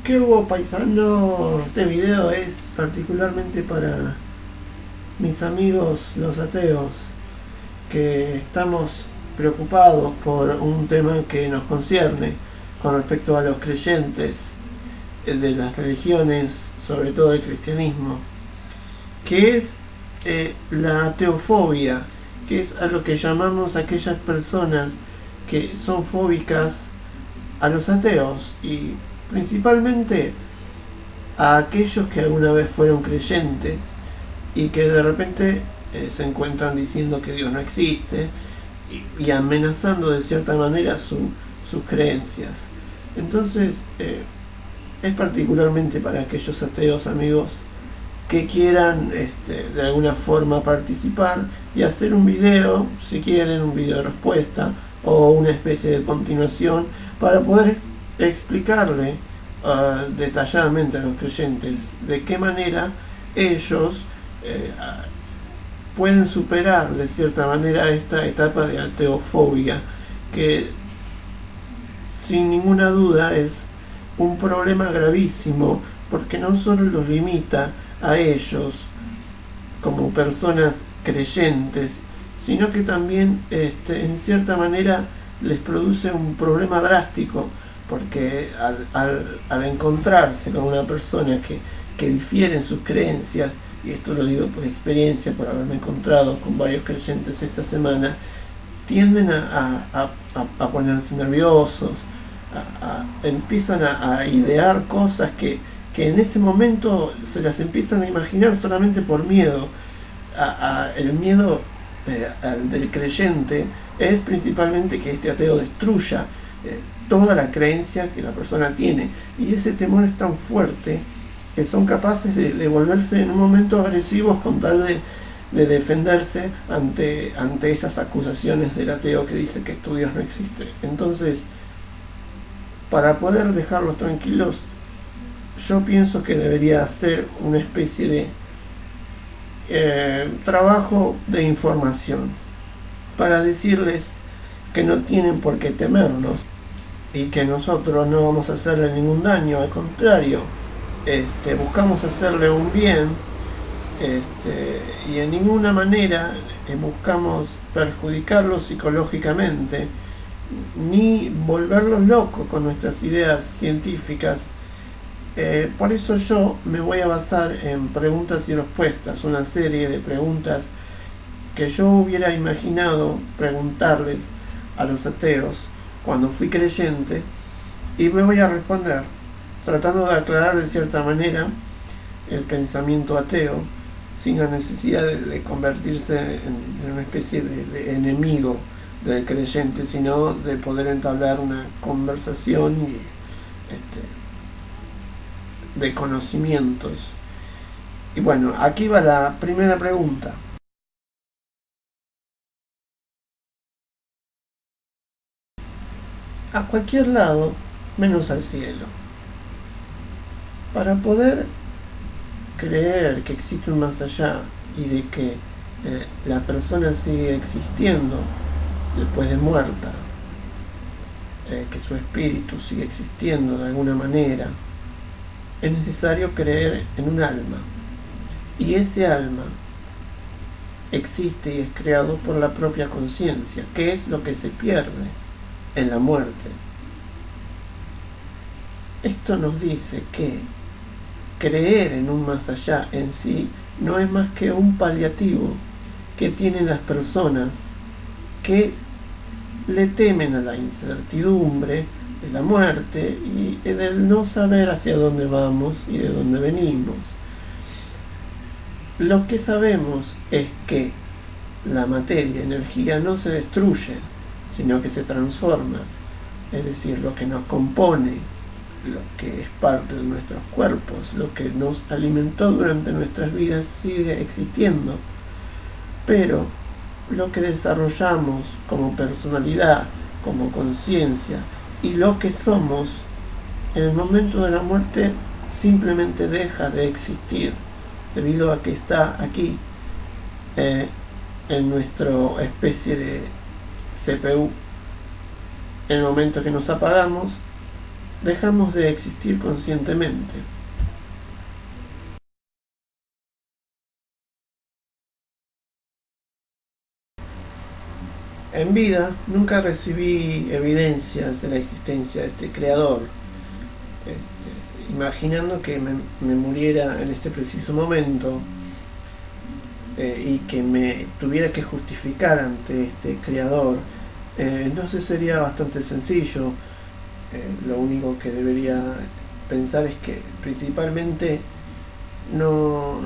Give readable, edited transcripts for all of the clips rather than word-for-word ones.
¿Qué hubo, paisano? Este video es particularmente para mis amigos los ateos, que estamos preocupados por un tema que nos concierne con respecto a los creyentes de las religiones, sobre todo el cristianismo, que es la ateofobia, que es a lo que llamamos aquellas personas que son fóbicas a los ateos y principalmente a aquellos que alguna vez fueron creyentes y que de repente se encuentran diciendo que Dios no existe y amenazando de cierta manera sus creencias. Entonces es particularmente para aquellos ateos, amigos, que quieran de alguna forma participar y hacer un video, si quieren un video de respuesta o una especie de continuación, para poder explicarle detalladamente a los creyentes de qué manera ellos pueden superar de cierta manera esta etapa de ateofobia, que sin ninguna duda es un problema gravísimo, porque no solo los limita a ellos como personas creyentes, sino que también en cierta manera les produce un problema drástico, porque al encontrarse con una persona que difiere en sus creencias, y esto lo digo por experiencia, por haberme encontrado con varios creyentes esta semana, tienden a ponerse nerviosos, empiezan a idear cosas que en ese momento se las empiezan a imaginar solamente por miedo. El miedo del creyente es principalmente que este ateo destruya toda la creencia que la persona tiene, y ese temor es tan fuerte que son capaces de volverse en un momento agresivos con tal de defenderse ante esas acusaciones del ateo que dice que tu Dios no existe. Entonces, para poder dejarlos tranquilos, yo pienso que debería hacer una especie de trabajo de información para decirles que no tienen por qué temernos y que nosotros no vamos a hacerle ningún daño, al contrario, buscamos hacerle un bien, y en ninguna manera buscamos perjudicarlos psicológicamente ni volverlos locos con nuestras ideas científicas. Por eso yo me voy a basar en preguntas y respuestas, una serie de preguntas que yo hubiera imaginado preguntarles a los ateos cuando fui creyente, y me voy a responder tratando de aclarar de cierta manera el pensamiento ateo sin la necesidad de convertirse en una especie de enemigo del creyente, sino de poder entablar una conversación de conocimientos. Y bueno, aquí va la primera pregunta. A cualquier lado menos al cielo. Para poder creer que existe un más allá y de que la persona sigue existiendo después de muerta, que su espíritu sigue existiendo de alguna manera, es necesario creer en un alma, y ese alma existe y es creado por la propia conciencia, que es lo que se pierde en la muerte. Esto nos dice que creer en un más allá en sí no es más que un paliativo que tienen las personas que le temen a la incertidumbre de la muerte y del no saber hacia dónde vamos y de dónde venimos. Lo que sabemos es que la materia, energía, no se destruye, sino que se transforma. Es decir, lo que nos compone, lo que es parte de nuestros cuerpos, lo que nos alimentó durante nuestras vidas, sigue existiendo. Pero lo que desarrollamos como personalidad, como conciencia y lo que somos, en el momento de la muerte simplemente deja de existir, debido a que está aquí en nuestra especie de CPU. En el momento que nos apagamos, dejamos de existir conscientemente. En vida nunca recibí evidencias de la existencia de este creador, imaginando que me muriera en este preciso momento y que me tuviera que justificar ante este creador. Entonces sería bastante sencillo. Lo único que debería pensar es que principalmente no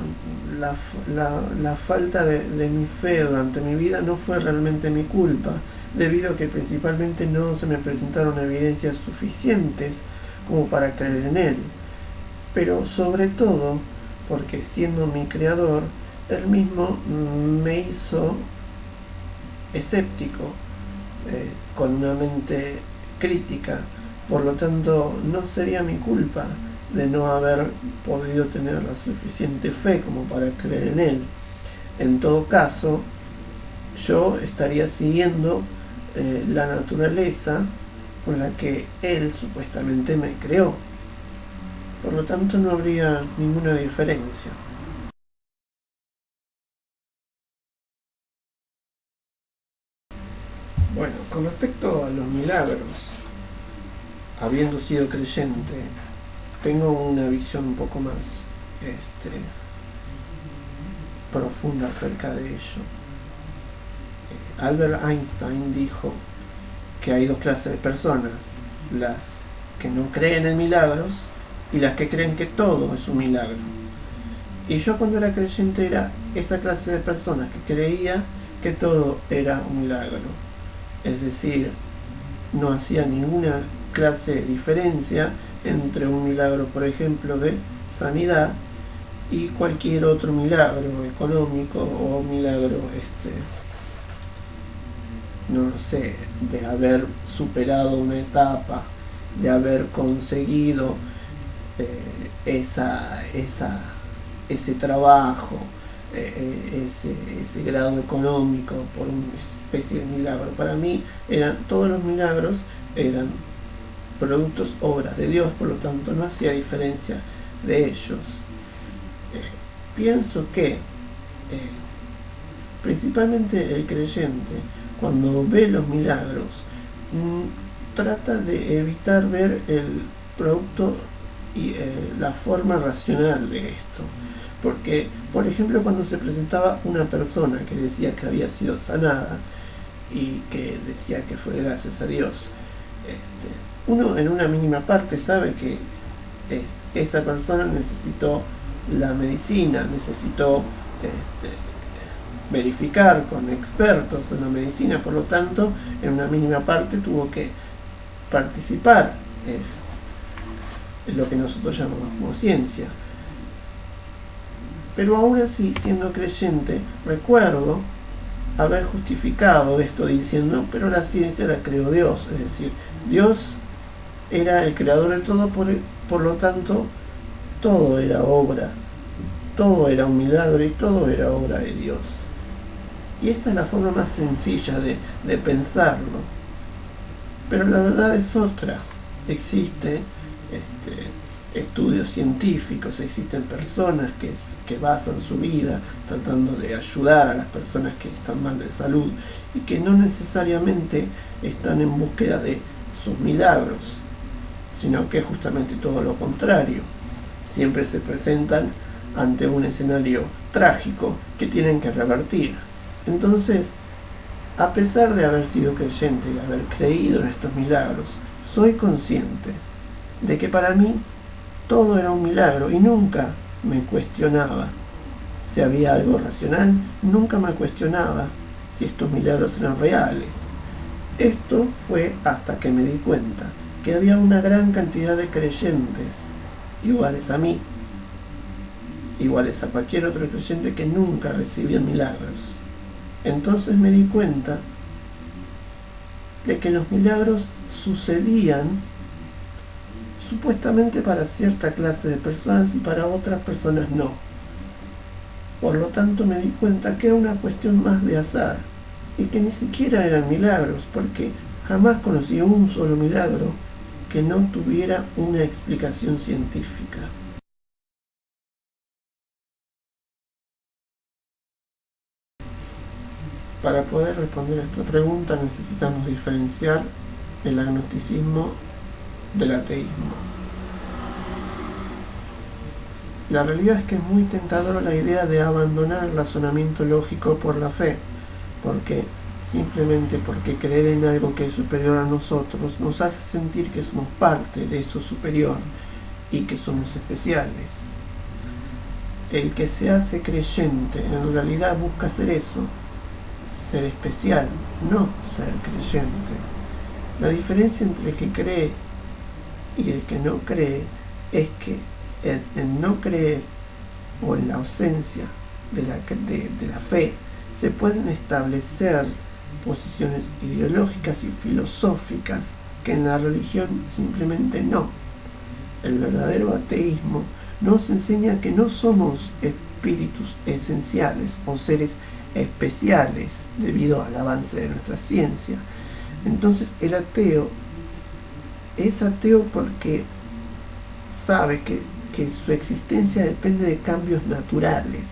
la falta de mi fe durante mi vida no fue realmente mi culpa, debido a que principalmente no se me presentaron evidencias suficientes como para creer en él, pero sobre todo porque siendo mi creador, él mismo me hizo escéptico, con una mente crítica. Por lo tanto, no sería mi culpa de no haber podido tener la suficiente fe como para creer en él. En todo caso, yo estaría siguiendo la naturaleza con la que él supuestamente me creó. Por lo tanto, no habría ninguna diferencia. Bueno, con respecto a los milagros, habiendo sido creyente, tengo una visión un poco más profunda acerca de ello. Albert Einstein dijo que hay dos clases de personas: las que no creen en milagros y las que creen que todo es un milagro. Y yo, cuando era creyente, era esa clase de personas que creía que todo era un milagro. Es decir, no hacía ninguna clase de diferencia entre un milagro, por ejemplo, de sanidad y cualquier otro milagro económico o milagro, no lo sé, de haber superado una etapa, de haber conseguido ese trabajo, ese grado económico por una especie de milagro. Para mí todos los milagros eran productos, obras de Dios, por lo tanto no hacía diferencia de ellos. Pienso que principalmente el creyente, cuando ve los milagros, trata de evitar ver el producto y la forma racional de esto. Porque, por ejemplo, cuando se presentaba una persona que decía que había sido sanada y que decía que fue gracias a Dios, uno en una mínima parte sabe que esa persona necesitó la medicina, necesitó verificar con expertos en la medicina, por lo tanto, en una mínima parte tuvo que participar en lo que nosotros llamamos como ciencia. Pero aún así, siendo creyente, recuerdo haber justificado esto diciendo, pero la ciencia la creó Dios, es decir, Dios era el creador de todo, por lo tanto, todo era obra, todo era un milagro y todo era obra de Dios. Y esta es la forma más sencilla de pensarlo. Pero la verdad es otra. Existen estudios científicos, existen personas que basan su vida tratando de ayudar a las personas que están mal de salud y que no necesariamente están en búsqueda de sus milagros, sino que justamente todo lo contrario. Siempre se presentan ante un escenario trágico que tienen que revertir. Entonces, a pesar de haber sido creyente y de haber creído en estos milagros, soy consciente de que para mí todo era un milagro y nunca me cuestionaba si había algo racional, nunca me cuestionaba si estos milagros eran reales. Esto fue hasta que me di cuenta que había una gran cantidad de creyentes iguales a mí, iguales a cualquier otro creyente, que nunca recibían milagros. Entonces me di cuenta de que los milagros sucedían supuestamente para cierta clase de personas y para otras personas no. Por lo tanto me di cuenta que era una cuestión más de azar y que ni siquiera eran milagros, porque jamás conocí un solo milagro que no tuviera una explicación científica. Para poder responder a esta pregunta necesitamos diferenciar el agnosticismo del ateísmo. La realidad es que es muy tentadora la idea de abandonar el razonamiento lógico por la fe, porque simplemente porque creer en algo que es superior a nosotros nos hace sentir que somos parte de eso superior y que somos especiales. El que se hace creyente en realidad busca ser eso, ser especial, no ser creyente. La diferencia entre el que cree y el que no cree es que el no creer o en la ausencia de la fe se pueden establecer posiciones ideológicas y filosóficas que en la religión simplemente no. El verdadero ateísmo nos enseña que no somos espíritus esenciales o seres especiales debido al avance de nuestra ciencia. Entonces el ateo es ateo porque sabe que su existencia depende de cambios naturales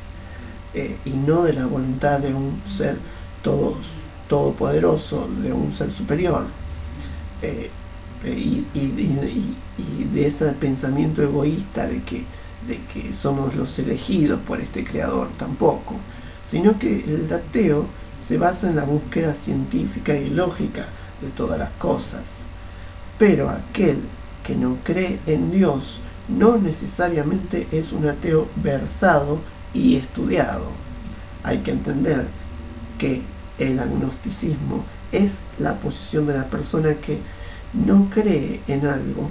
y no de la voluntad de un ser todopoderoso, de un ser superior, y de ese pensamiento egoísta de que somos los elegidos por este creador, tampoco, sino que el ateo se basa en la búsqueda científica y lógica de todas las cosas. Pero aquel que no cree en Dios no necesariamente es un ateo versado y estudiado. Hay que entender que el agnosticismo es la posición de la persona que no cree en algo,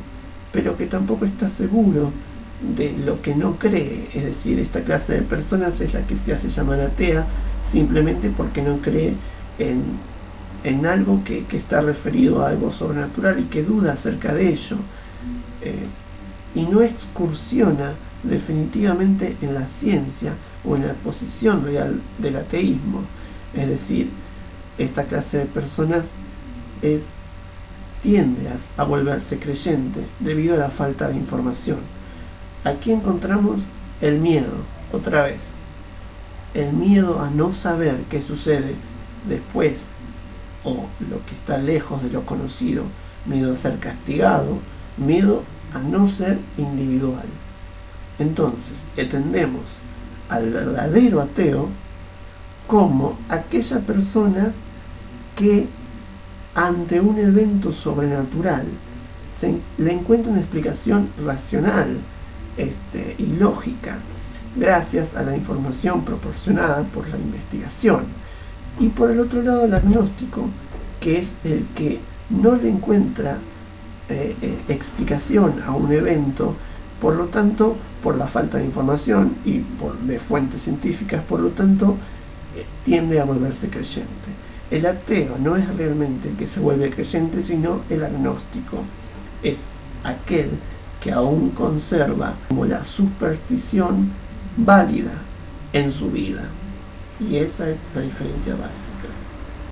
pero que tampoco está seguro de lo que no cree. Es decir, esta clase de personas es la que se hace llamar atea simplemente porque no cree en algo que está referido a algo sobrenatural y que duda acerca de ello, y no excursiona definitivamente en la ciencia o en la posición real del ateísmo. Es decir, esta clase de personas tiende a volverse creyente debido a la falta de información. Aquí encontramos el miedo, otra vez. El miedo a no saber qué sucede después o lo que está lejos de lo conocido, miedo a ser castigado, miedo a no ser individual. Entonces, entendemos al verdadero ateo como aquella persona que ante un evento sobrenatural le encuentra una explicación racional y lógica, gracias a la información proporcionada por la investigación. Y por el otro lado, el agnóstico, que es el que no le encuentra explicación a un evento, por lo tanto, por la falta de información y de fuentes científicas, por lo tanto, tiende a volverse creyente. El ateo no es realmente el que se vuelve creyente, sino el agnóstico. Es aquel que aún conserva como la superstición válida en su vida. Y esa es la diferencia básica.